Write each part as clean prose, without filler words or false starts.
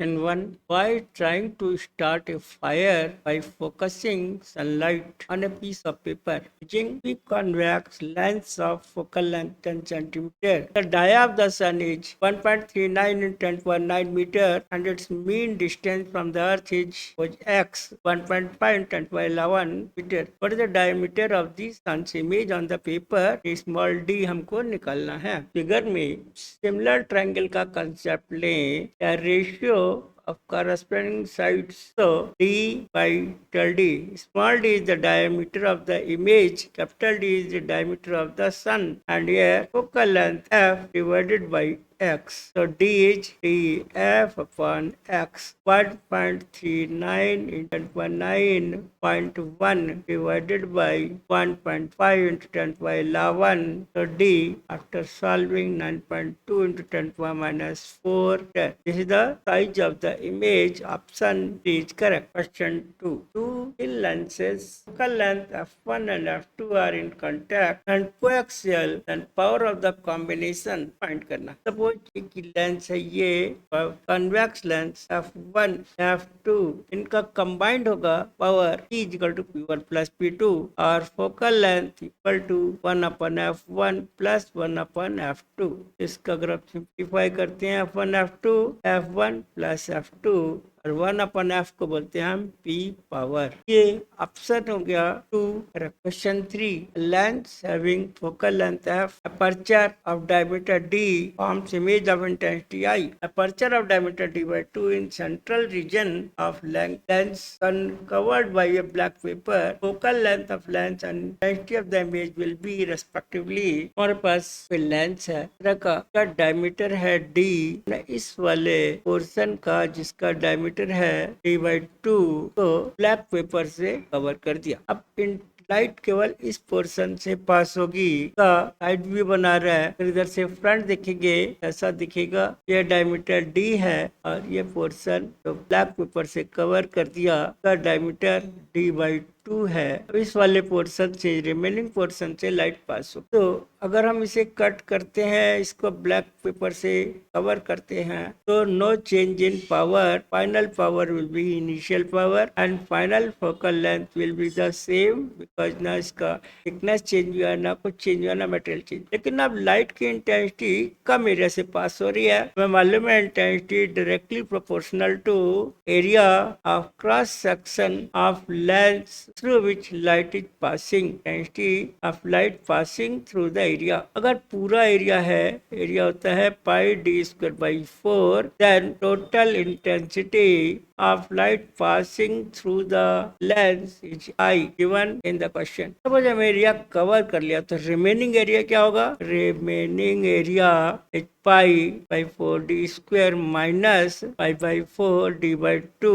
Question 1. By trying to start a fire by focusing sunlight on a piece of paper using the convex lens of focal length 10 centimeter. The dia of the sun is 1.39 in 10.9 meter and its mean distance from the earth was x 1.5 in 10.11 meter. What is the diameter of the sun's image on the paper? Small d हमको निकालना है. Figure में similar triangle का concept लें या ratio of corresponding sides. So d by capital D. Small d is the diameter of the image. Capital D is the diameter of the sun. And here focal length f divided by x. So d is df upon x. 1.39 into 10.9.1 divided by 1.5 into 10 by 11. So d after solving 9.2 into 10 power minus 4. This is the size of the image. Option D is correct. Question 2. Two still lenses, focal length f1 and f2 are in contact and coaxial, and power of the combination find करना. Suppose कि lens है ये convex lens f1 f2 इनका combined होगा power P equal to P1 plus P2 और focal length equal to 1 upon f1 plus 1 upon f2. इसका अगर आप सिंप्लीफाई करते हैं f1 f2 f1 plus f2 और 1 अपन f को बोलते हैं हम p पावर. ये ऑप्शन हो गया 2. Question 3. Lens having focal length f, aperture of diameter d forms image of intensity I. Aperture of diameter d by 2 in central region of lens covered by a black paper. Focal length of lens and intensity of the image will be respectively. हमारे पास कोई lens है का diameter है d, इस वाले portion का जिसका diameter है d by 2 तो ब्लैक पेपर से कवर कर दिया. अब इन लाइट केवल इस पोर्शन से पास होगी का साइड व्यू बना रहा है. फिर इधर से फ्रंट देखेंगे ऐसा दिखेगा. ये डायमीटर d है और ये पोर्शन तो ब्लैक पेपर से कवर कर दिया का डायमीटर d by 2 है. अब इस वाले पोर्शन से रिमेनिंग पोर्शन से लाइट पास हो. तो अगर हम इसे कट करते हैं, इसको ब्लैक पेपर से कवर करते हैं तो no change in power. Final power will be initial power and final focal length will be the same because ना इसका थिकनेस चेंज हुआ ना कुछ चेंज हुआ ना मटेरियल चेंज. लेकिन अब लाइट की इंटेंसिटी कम एरिया से पास हो रही है. हमें मालूम है intensity directly proportional to area of cross section of lens through which light is passing. Intensity of light passing through the area. अगर पूरा एरिया है, एरिया होता है पाई d square by 4, then total intensity of light passing through the lens is I given in the question. Suppose हम area cover कर लिया तो remaining area क्या होगा? Remaining area is pi by 4d square minus pi by 4d by 2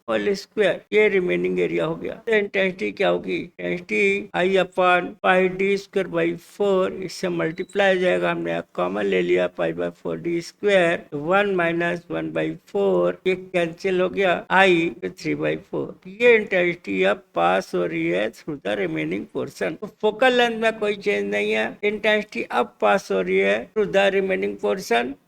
whole square. ये remaining area हो गया. तो इंटेंसिटी क्या होगी? Intensity I upon pi D square by 4, इससे मल्टीप्लाई जाएगा. हमने कॉमन ले लिया pi by 4d square. 1 minus 1 by 4 ये कैंसिल हो गया. आई 3 by 4. ये इंटेंसिटी अब पास हो रही है through the remaining portion. Focal length में कोई चेंज नहीं है. इंटेंसिटी अब पास हो रही है थ्रू द रिमेनिंग पोर्शन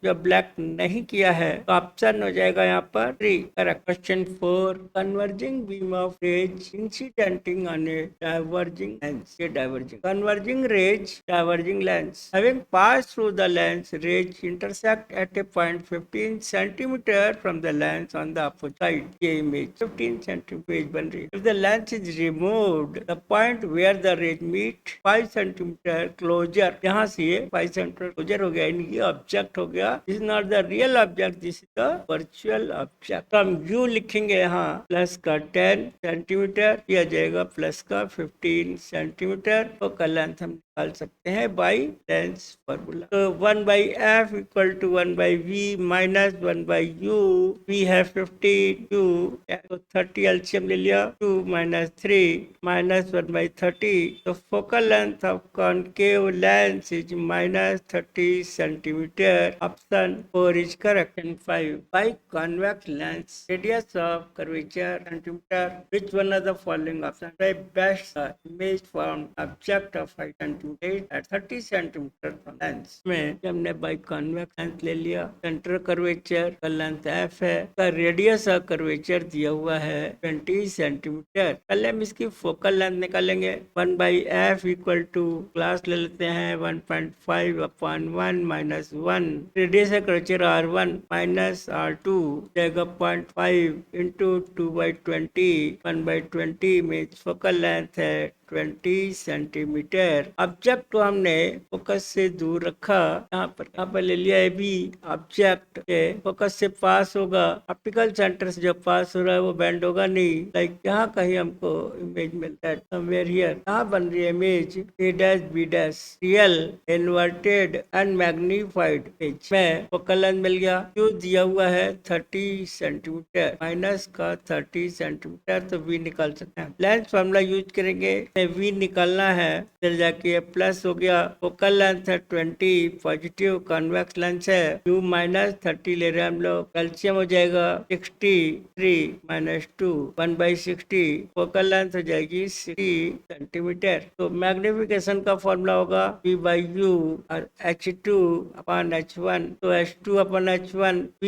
जो ब्लैक नहीं किया है. तो ऑप्शन हो जाएगा यहाँ पर 3. Correct. Question 4. Converging beam of rays incidenting on a diverging lens. ये diverging converging rays diverging lens having pass through the lens rays intersect at a point 15 centimetre from the lens on the opposite. ये image 15 centimetre बन रही है. If the lens is removed, the point where the rays meet 5 centimetre closer. यहाँ से ये 5 centimetre closure हो गया. ये ऑब्जेक्ट हो गया. This is not the real object, this is the virtual object. तो हम यू लिखेंगे यहाँ प्लस का 10 सेंटीमीटर, किया जाएगा प्लस का 15 सेंटीमीटर. तो का लेंथ हम निकाल सकते हैं बाई लेंस फॉर्मूला. तो 1 by F equal to 1 by V minus 1 by U. V है 15 टू तो 30 एलसीएम ले लिया. 2 माइनस 3 माइनस 1 बाई 30. तो focal length of concave lens is minus 30 centimetre. Option 4 is correct. 5. By convex lens radius of curvature centimetre. Which one of the following showing option best image from object of height centimeter at 30 centimeter from lens में हमने by convex lens ले लिया, centre curvature का length F है, का radius of curvature दिया हुआ है 20 सेंटीमीटर। पहले हम इसकी फोकल लेंथ निकालेंगे, 1/f इक्वल टू क्लास ले लेते हैं 1.5/1 minus 1, radius of curvature r1 minus r2 जाएगा 0.5 इंटू 2/20, 1/20 में फोकल लेंथ है 20 सेंटीमीटर। ऑब्जेक्ट को हमने फोकस से दूर रखा, यहाँ पर ले लिया है भी, ऑब्जेक्ट के फोकस से पास होगा, ऑप्टिकल सेंटर से जो पास हो रहा है वो बेंड होगा नहीं, लाइक यहाँ कहीं हमको इमेज मिलता है समवेयर हियर। यहाँ बन रही है image A dash B dash real inverted and magnified image में फोकल लेंथ मिल गया, क्यू दिया हुआ है 30 सेंटीमीटर, माइनस का 30 सेंटीमीटर, तो V निकाल सकते हैं। लेंस फॉर्मूला यूज करेंगे, V निकालना है, फिर जाके प्लस हो गया, फोकल लेंथ है 20, पॉजिटिव कॉन्वेक्स लेंस है, U माइनस 30 ले रहे हैं हम लोग, कैल्शियम हो जाएगा 63 माइनस 2, 1/60, फोकल लेंथ हो जाएगी 60 सेंटीमीटर। तो मैग्निफिकेशन का फॉर्मूला होगा V/U और H2 अपॉन H1, तो H2 upon H1 V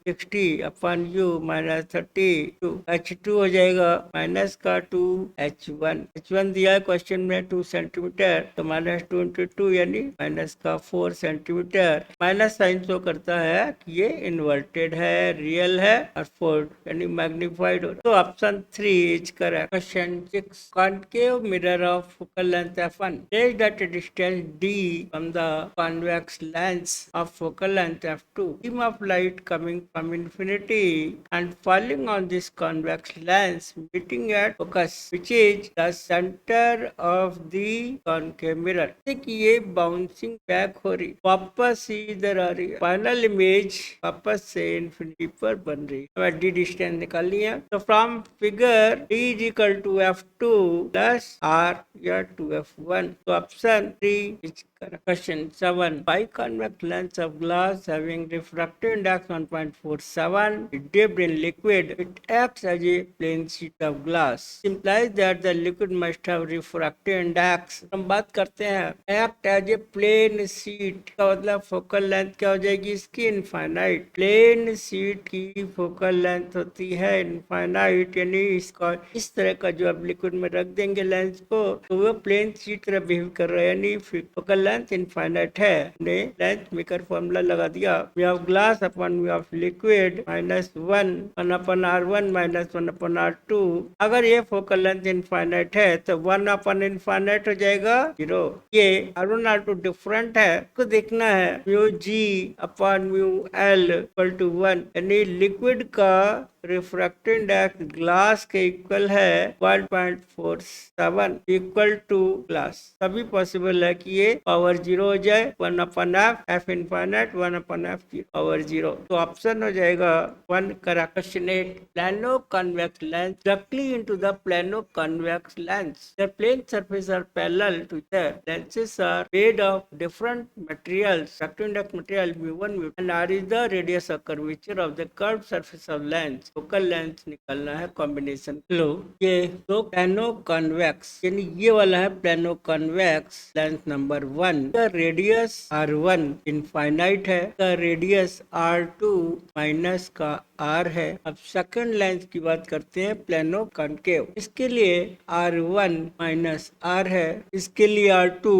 60 upon U minus 30, तो H2 हो जाएगा माइनस का 2 H1 दिया है क्वेश्चन में 2 सेंटीमीटर, तो माइनस 2 इंटू 2 यानी माइनस का 4 सेंटीमीटर। माइनस साइन शो करता है कि ये इन्वर्टेड है, रियल है, और 4 यानी मैग्नीफाइड हो रहा है। तो option 3 is correct. Question 6, concave mirror of focal length f1 placed at a distance d from the convex lens of focal length f2, beam of light coming from infinity and falling on this convex lens meeting at focus which is the center of the concave mirror। देखिए ये bouncing back हो रही, वापस ही इधर आ रही है, final image वापस से इन्फिनिटी पर बन रही है। हमें डी डिस्टेंस निकालनी है, तो from figure d is equal to f2 plus r या 2f1, तो option 3 is correct. Question 7, biconvex lens of glass having refractive index 1.47 dipped in liquid, it acts as a plain sheet of glass, implies that the liquid must have refractive index। हम बात करते हैं act as a plain sheet का मतलब focal length क्या हो जाएगी इसकी, इनफाइनाइट। प्लेन शीट की फोकल लेंथ होती है इनफाइनाइट, यानी इसका इस तरह का जो आप लिक्विड में रख देंगे लेंस को, तो वो प्लेन शीट तरह बिहेव कर रहा है, यानी फोकल लेंथ इनफाइनाइट है। हमने लेंथ मेकर फॉर्मूला लगा दिया, V of glass upon V of liquid minus 1 upon r1 minus 1 upon r2। अगर ये फोकल लेंथ इनफाइनाइट है तो 1 अपॉन इनफाइनाइट हो जाएगा 0। ये r1 r2 डिफरेंट है, को देखना है, mu g upon mu l equal to 1, यानी लिक्विड का रिफ्रैक्टिव इंडेक्स ग्लास के इक्वल है 1.47 इक्वल टू ग्लास। तभी पॉसिबल है कि ये पावर 0 हो जाए, 1 upon f infinite 1 upon f power 0, तो ऑप्शन हो जाएगा 1 correct. Question 8, plano convex lens directly into the plano convex lens, their plane surfaces are parallel to each other, lenses are made of different materials, refractive index material mu1 mu2 and r is the radius of curvature of the curved surface of lens। Focal length निकालना है combination. लो ये तो plano convex, यानी ये वाला है plano convex lens number 1, का radius r1 infinite है, का रेडियस r2 माइनस का r है। अब सेकंड लेंस की बात करते हैं प्लानो कॉन्केव, इसके लिए r1 माइनस r है, इसके लिए r2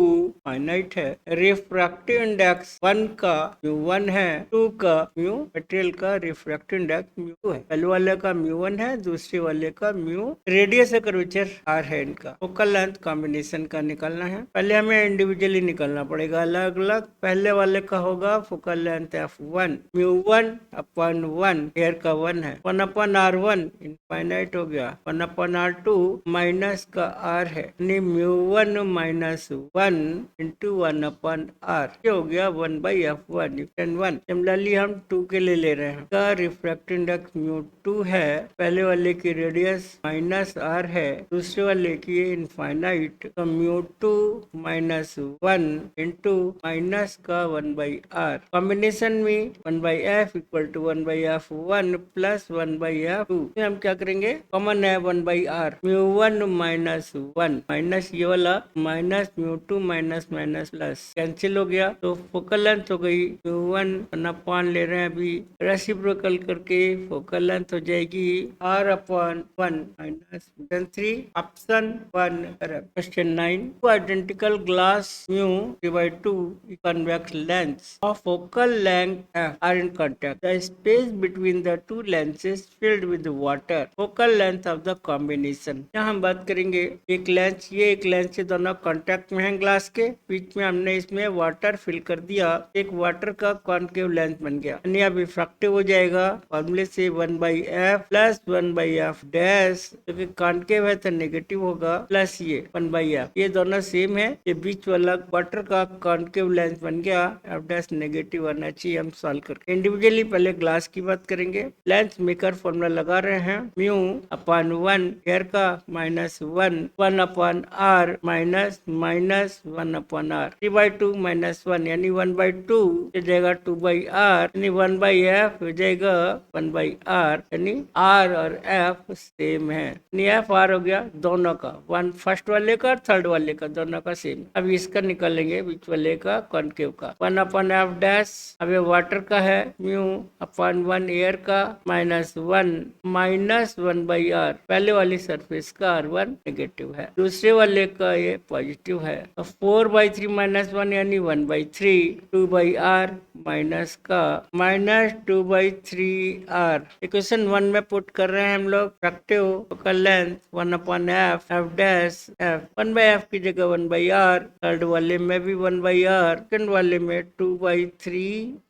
फाइनाइट है, रिफ्रैक्टिव इंडेक्स 1 का mu1 है, 2 का म्यू मटेरियल का रिफ्रैक्टिव इंडेक्स mu2 है। पहले वाले का mu1 है, दूसरे वाले का म्यू रेडियस है, कर्वेचर r है इनका। फोकल लेंथ कॉम्बिनेशन का निकालना है, पहले हमें इंडिविजुअली निकालना पड़ेगा अलग अलग। पहले वाले का होगा focal length f1 mu1 upon 1, air का 1 है, 1 अपॉन r1 इनफाइनाइट हो गया, 1 अपॉन r2 माइनस का r है, यानी mu1 minus 1 into 1 upon r, ये हो गया 1/f1 न्यूटन 1। सिमिलरली हम 2 के लिए ले रहे हैं, का रिफ्रैक्टिव इंडेक्स mu2 टू है, पहले वाले की रेडियस माइनस आर है, दूसरे वाले की इनफाइनाइट, तो mu two minus one into minus का वन बाई आर। कॉम्बिनेशन में one by F equal to one by F one plus one by F two. हम क्या करेंगे, कॉमन है one by R, mu one minus one minus ये वाला minus mu two minus minus plus cancel हो गया, तो फोकल लेंथ हो गई म्यू वन अपॉन ले रहे हैं अभी रेसिप्रोकल करके, फोकल लेंथ हो जाएगी R upon one minus three, option one correct. Question 9, two identical glass mu divide two convex lengths of focal length are in contact. The space between the two lenses is filled with water. Focal length of the combination. यहाँ हम बात करेंगे एक lens, ये एक lens, ये दोनों contact में हैं ग्लास के, बीच में हमने इसमें वाटर फिल कर दिया, एक वाटर का कॉन्केव लेंस बन गया, यानी अब रिफ्रैक्टिव हो जाएगा फॉर्मूले से one by F plus one by F dash, क्योंकि कॉन्केव है तो नेगेटिव होगा, प्लस ये वन बाई एफ, ये दोनों सेम है, ये बीच वाला वाटर का कॉन्केव लेंस बन गया, एफ डैश नेगेटिव आना चाहिए। हम सॉल्व करके इंडिविजुअली पहले ग्लास की बात करेंगे, लेंस मेकर फॉर्मूला लगा रहे हैं, म्यू अपॉन वन एयर का minus one, one upon R minus minus one upon R, three by two minus one यानी वन बाई टू हो जाएगा टू बाई आर, यानी वन बाई एफ हो जाएगा वन बाई आर, यानी R और F same है, यानी एफ आर हो गया दोनों का, वन फर्स्ट वाले का और थर्ड वाले का, दोनों का सेम। अब इसका निकालेंगे बीच वाले का कॉन्केव का, वन अपॉन एफ डैश, अब ये वाटर का है, म्यू अपॉन वन एयर का minus one minus one by R, पहले वाली सरफेस का आर वन नेगेटिव है, दूसरे वाले का ये पॉजिटिव है, तो four by three minus one यानी one by three, two by r minus का minus two by three r. Equation one में पुट कर रहे हैं हम लोग, refractive focal length one upon f, f dash f, one by f की जगह वन बाई आर, थर्ड वाले में भी वन बाई आर, सेकंड वाले में टू बाई थ्री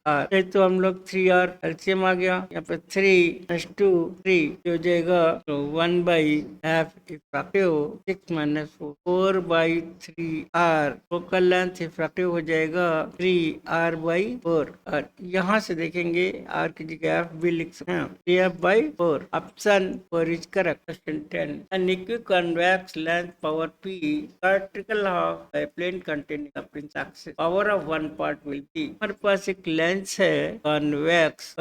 आर, तो हम लोग थ्री आर एलसीएम आ गया, यहाँ पे थ्री प्लस टू थ्री हो जाएगा, तो one by F effective six minus four, four by three R, focal length effective हो जाएगा थ्री आर बाई फोर, और यहाँ से देखेंगे आर की जगह एफ भी लिख सकते हैं, three F by four, option four is correct. Question 10, an equiconvex length power p vertical half a plane containing a prince axis, power of one part will be, हमारे पास एक लेंस है convex,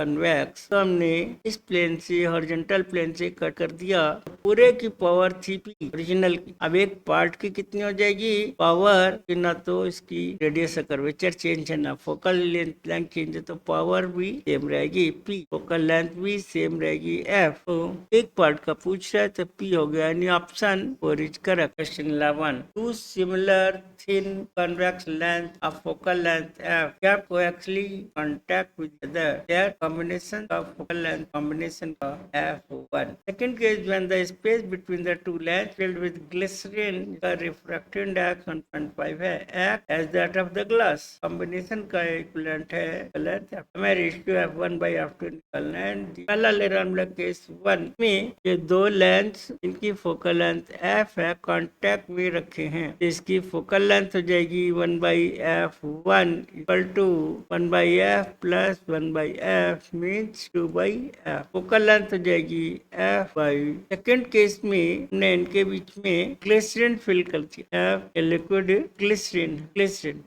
तो हमने इस प्लेन से horizontal plane से cut कर दिया, पूरे की पावर थी पी ओरिजिनल की, अब एक पार्ट की कितनी हो जाएगी पावर, ना तो इसकी रेडियस कर्वेचर चेंज है ना फोकल लेंथ चेंज है, तो पावर भी सेम रहेगी पी, फोकल लेंथ भी सेम रहेगी एफ, तो एक पार्ट का पूछ रहा है तो पी हो गया, यानी option four is correct. Question 11, two similar thin convex length of focal length f kept coaxially contact with each other, their combination of focal length combination of f1. Second case, when the space between the two lengths filled with glycerin, the refractive index 1.5 है, act as that of the glass. Combination का equivalent है length, हमें ratio f1 by f2 निकालना है। पहला ले रहा हम लोग केस 1 में, ये दो लेंथ इनकी फोकल लेंथ f है, कॉन्टेक्ट में रखे हैं, इसकी फोकल लेंथ हो जाएगी one by F one equal to one by F plus one by F means two by F, focal length हो जाएगी एफ बाई। सेकेंड केस में हमने इनके बीच में ग्लिसरीन फिल कर दिया, F liquid glycerine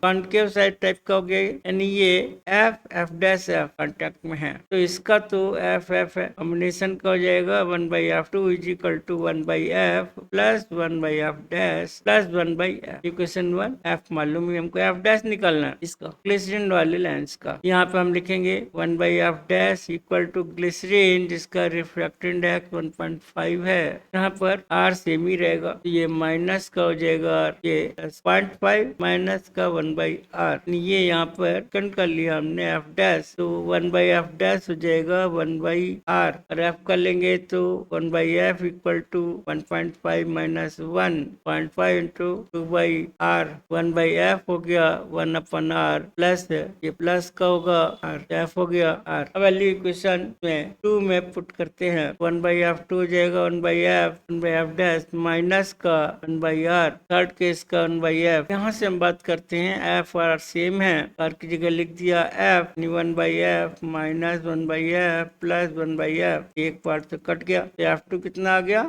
concave side type का हो गया, यानी ये एफ डैश एफ कॉन्टेक्ट में है, तो इसका तो एफ है, कॉम्बिनेशन का हो जाएगा one by F two is equal to one by F plus one by F dash plus one by F. Equation one, F मालूम है हमको, एफ डैश निकालना है इसका ग्लिसरीन वाले लेंस का, यहाँ पे हम लिखेंगे one by F dash equal to glycerine जिसका रिफ्रैक्टिव इंडेक्स 1.5 है, यहाँ पर आर सेम ही रहेगा, तो ये माइनस का हो जाएगा, ये 0.5 माइनस का वन बाई आर, ये यहाँ पर कन कर लिया हमने एफ डैश, तो वन बाई एफ डैश हो जाएगा वन बाई आर, और एफ कर लेंगे तो one by F equal to 1.5 minus 1.5 into two by R, one by F हो गया वन अपन आर प्लस ये प्लस का होगा आर, एफ हो गया आर। अब वैल्यू इक्वेशन में 2 में पुट करते हैं, वन बाई एफ टू हो जाएगा one by F dash minus का one by r, third case का वन बाई एफ। यहाँ से हम बात करते हैं एफ और आर सेम है, आर की जगह लिख दिया F, one by F minus one by F plus one by F, एक पार्ट तो कट गया, F2 कितना आ गया,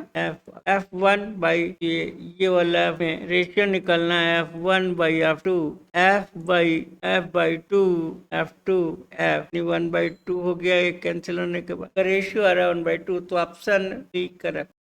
F1 बाई ये वाला रेशियो निकलना है, F1 by F2, F2 F2 F 1/2 हो गया, ये कैंसिल होने के बाद रेशियो आ रहा है 1/2, तो ऑप्शन डी करेक्ट।